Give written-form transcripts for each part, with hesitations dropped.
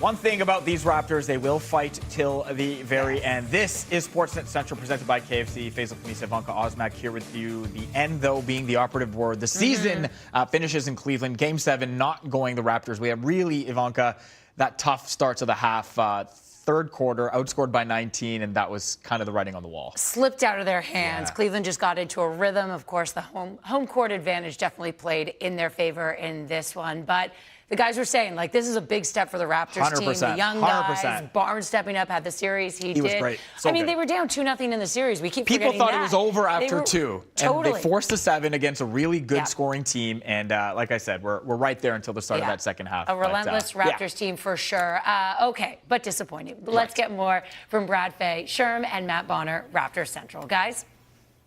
One thing about these Raptors, they will fight till the very end. This is Sportsnet Central presented by KFC. Faisal Khamisa, Ivanka Osmak here with you. The end, though, being the operative word. The season finishes in Cleveland. Game 7 not going the Raptors. We have really, Ivanka, that tough start to the half. Third quarter, outscored by 19, and that was kind of the writing on the wall. Slipped out of their hands. Yeah. Cleveland just got into a rhythm. Of course, the home court advantage definitely played in their favor in this one. But the guys were saying, like, this is a big step for the Raptors team. The young guys, Barnes stepping up, had the series he did. Was great. I mean, they were down 2-0 in the series. We keep People thought that. it was over after 2. Totally. And they forced a 7 against a really good scoring team. And like I said, we're right there until the start of that second half. A relentless Raptors team for sure. Okay, but disappointing. Let's get more from Brad Fay, Sherm, and Matt Bonner, Raptors Central. Guys?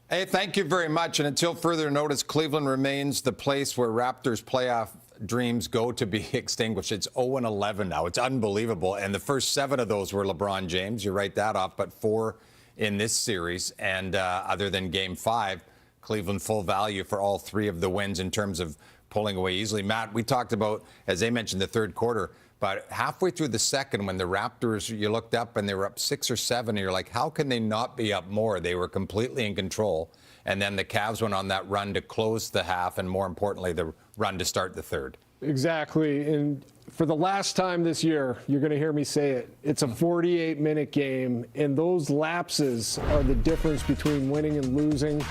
Hey, thank you very much. And until further notice, Cleveland remains the place where Raptors playoff dreams go to be extinguished. It's 0-11 now. It's unbelievable. And the first 7 of those were LeBron James. You write that off, but 4 in this series. And other than Game 5, Cleveland full value for all 3 of the wins in terms of pulling away easily. Matt, we talked about, as they mentioned, the third quarter. But halfway through the second, when the Raptors, you looked up and they were up 6 or 7, and you're like, how can they not be up more? They were completely in control. And then the Cavs went on that run to close the half, and more importantly, the run to start the third. Exactly. And for the last time this year, you're going to hear me say it, it's a 48-minute game, and those lapses are the difference between winning and losing.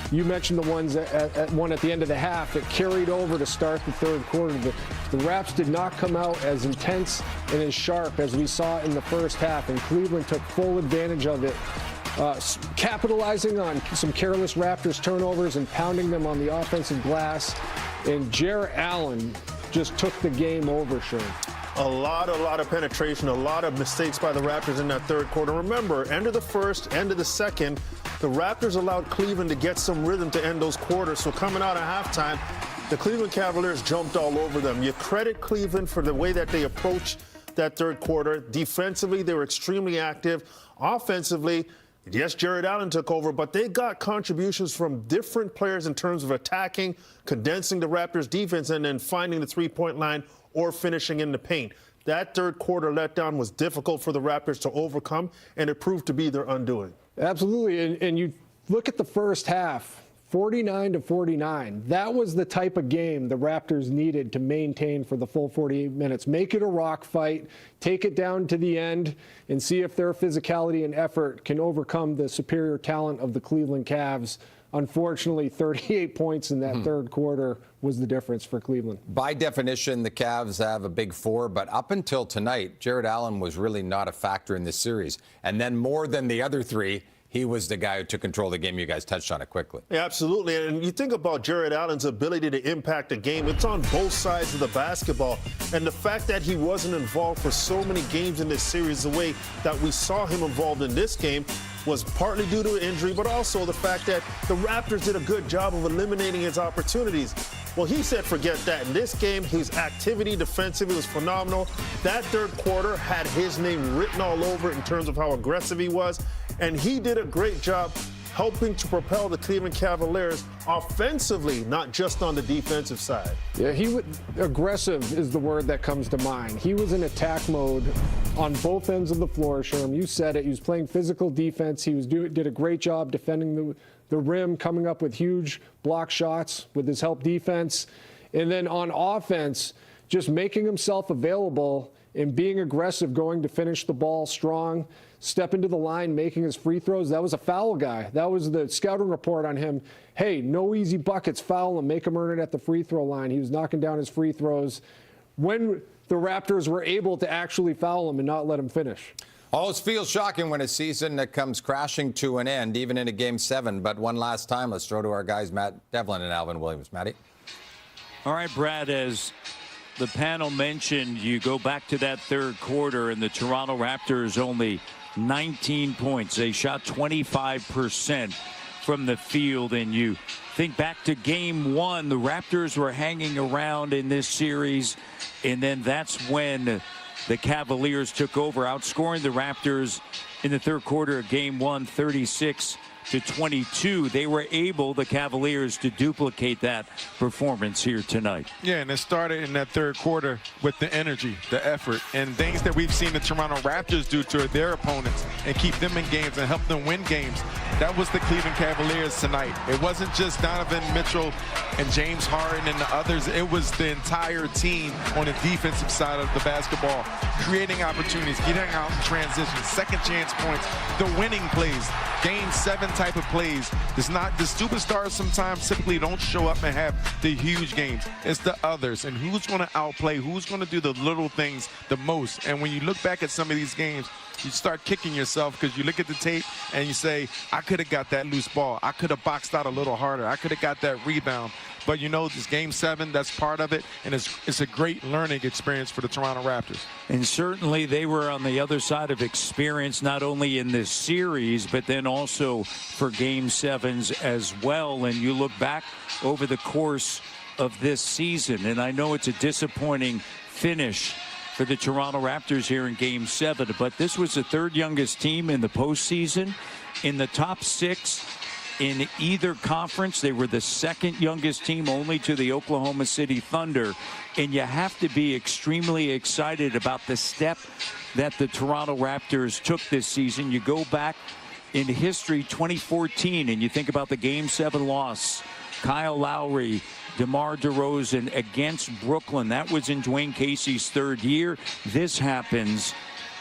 You mentioned the ones one at the end of the half that carried over to start the third quarter. The Raps did not come out as intense and as sharp as we saw in the first half, and Cleveland took full advantage of it, capitalizing on some careless Raptors turnovers and pounding them on the offensive glass. And Jarrett Allen just took the game over, Sherm. A lot of penetration, a lot of mistakes by the Raptors in that third quarter. Remember, end of the first, end of the second, the Raptors allowed Cleveland to get some rhythm to end those quarters. So coming out of halftime, the Cleveland Cavaliers jumped all over them. You credit Cleveland for the way that they approached that third quarter. Defensively, they were extremely active. Offensively, yes, Jarrett Allen took over, but they got contributions from different players in terms of attacking, condensing the Raptors' defense, and then finding the three-point line or finishing in the paint. That third quarter letdown was difficult for the Raptors to overcome, and it proved to be their undoing. Absolutely. And you look at the first half, 49-49. That was the type of game the Raptors needed to maintain for the full 48 minutes. Make it a rock fight, take it down to the end, and see if their physicality and effort can overcome the superior talent of the Cleveland Cavs. Unfortunately, 38 points in that third quarter was the difference for Cleveland. By definition, the Cavs have a big 4, but up until tonight, Jarrett Allen was really not a factor in this series. And then more than the other 3, he was the guy who took control of the game. You guys touched on it quickly. Yeah, absolutely. And you think about Jarrett Allen's ability to impact the game. It's on both sides of the basketball. And the fact that he wasn't involved for so many games in this series, the way that we saw him involved in this game, was partly due to an injury, but also the fact that the Raptors did a good job of eliminating his opportunities. Well, he said forget that. In this game, his activity defensively was phenomenal. That third quarter had his name written all over it in terms of how aggressive he was. And he did a great job helping to propel the Cleveland Cavaliers offensively, not just on the defensive side. Yeah, aggressive is the word that comes to mind. He was in attack mode on both ends of the floor, Sherm. You said it. He was playing physical defense. He did a great job defending the rim, coming up with huge block shots with his help defense. And then on offense, just making himself available and being aggressive, going to finish the ball strong, step into the line, making his free throws. That was a foul guy. That was the scouting report on him. Hey, no easy buckets, foul him, make him earn it at the free throw line. He was knocking down his free throws when the Raptors were able to actually foul him and not let him finish. Always feels shocking when a season that comes crashing to an end, even into Game 7. But one last time, let's throw to our guys, Matt Devlin and Alvin Williams. Matty? All right, Brad, as the panel mentioned, you go back to that third quarter, and the Toronto Raptors only 19 points. They shot 25% from the field, and you think back to Game 1, the Raptors were hanging around in this series, and then that's when the Cavaliers took over, outscoring the Raptors in the third quarter of Game 1, 36 22. They were able, the Cavaliers, to duplicate that performance here tonight. Yeah, and it started in that third quarter with the energy, the effort, and things that we've seen the Toronto Raptors do to their opponents and keep them in games and help them win games. That was the Cleveland Cavaliers tonight. It wasn't just Donovan Mitchell and James Harden and the others. It was the entire team on the defensive side of the basketball, creating opportunities, getting out in transition, second chance points, the winning plays, Game 7 type of plays. It's not the superstars sometimes typically don't show up and have the huge games. It's the others, and who's going to outplay, who's going to do the little things the most. And when you look back at some of these games, you start kicking yourself because you look at the tape and you say, I could have got that loose ball. I could have boxed out a little harder. I could have got that rebound. But you know, this Game 7, that's part of it, and it's a great learning experience for the Toronto Raptors. And certainly they were on the other side of experience, not only in this series, but then also for Game 7s as well. And you look back over the course of this season, and I know it's a disappointing finish for the Toronto Raptors here in Game 7, but this was the third youngest team in the postseason. In the top 6 in either conference, they were the second youngest team only to the Oklahoma City Thunder. And you have to be extremely excited about the step that the Toronto Raptors took this season. You go back in history, 2014, and you think about the Game 7 loss. Kyle Lowry, DeMar DeRozan against Brooklyn. That was in Dwayne Casey's third year. This happens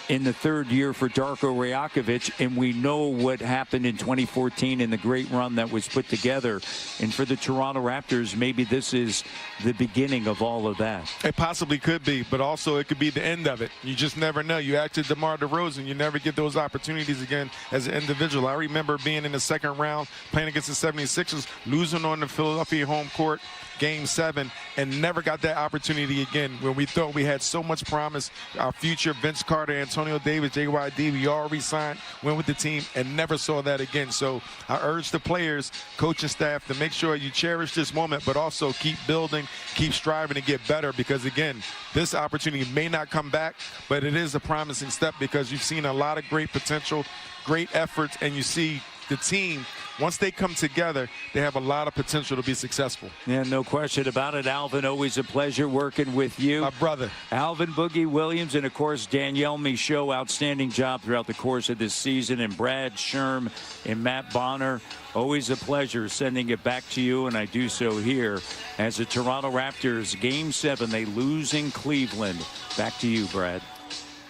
in the third year for Darko Rajakovic, and we know what happened in 2014 in the great run that was put together. And for the Toronto Raptors, maybe this is the beginning of all of that. It possibly could be, but also it could be the end of it. You just never know. You act to DeMar DeRozan, you never get those opportunities again as an individual. I remember being in the second round, playing against the 76ers, losing on the Philadelphia home court, Game 7, and never got that opportunity again when we thought we had so much promise. Our future, Vince Carter, Antonio Davis, JYD, we all re-signed, went with the team, and never saw that again. So I urge the players, coaching staff, to make sure you cherish this moment, but also keep building, keep striving to get better, because, again, this opportunity may not come back, but it is a promising step because you've seen a lot of great potential, great efforts, and you see the team, once they come together, they have a lot of potential to be successful. Yeah, no question about it. Alvin, always a pleasure working with you. My brother. Alvin Boogie Williams, and, of course, Danielle Michaud. Outstanding job throughout the course of this season. And Brad Sherm and Matt Bonner, always a pleasure sending it back to you, and I do so here as the Toronto Raptors, Game 7, they lose in Cleveland. Back to you, Brad.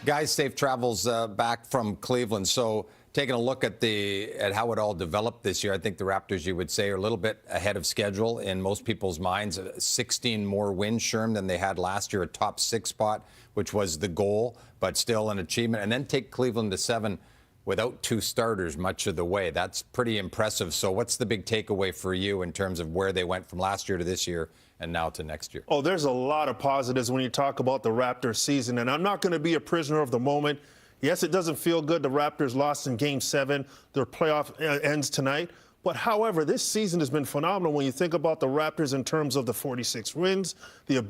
Guys, safe travels back from Cleveland. So, taking a look at how it all developed this year, I think the Raptors, you would say, are a little bit ahead of schedule in most people's minds. 16 more wins, Sherm, than they had last year, a top 6 spot, which was the goal, but still an achievement. And then take Cleveland to 7 without 2 starters much of the way. That's pretty impressive. So what's the big takeaway for you in terms of where they went from last year to this year and now to next year? Oh, there's a lot of positives when you talk about the Raptors season, and I'm not going to be a prisoner of the moment. Yes, it doesn't feel good. The Raptors lost in Game 7. Their playoff ends tonight. But, however, this season has been phenomenal when you think about the Raptors in terms of the 46 wins, the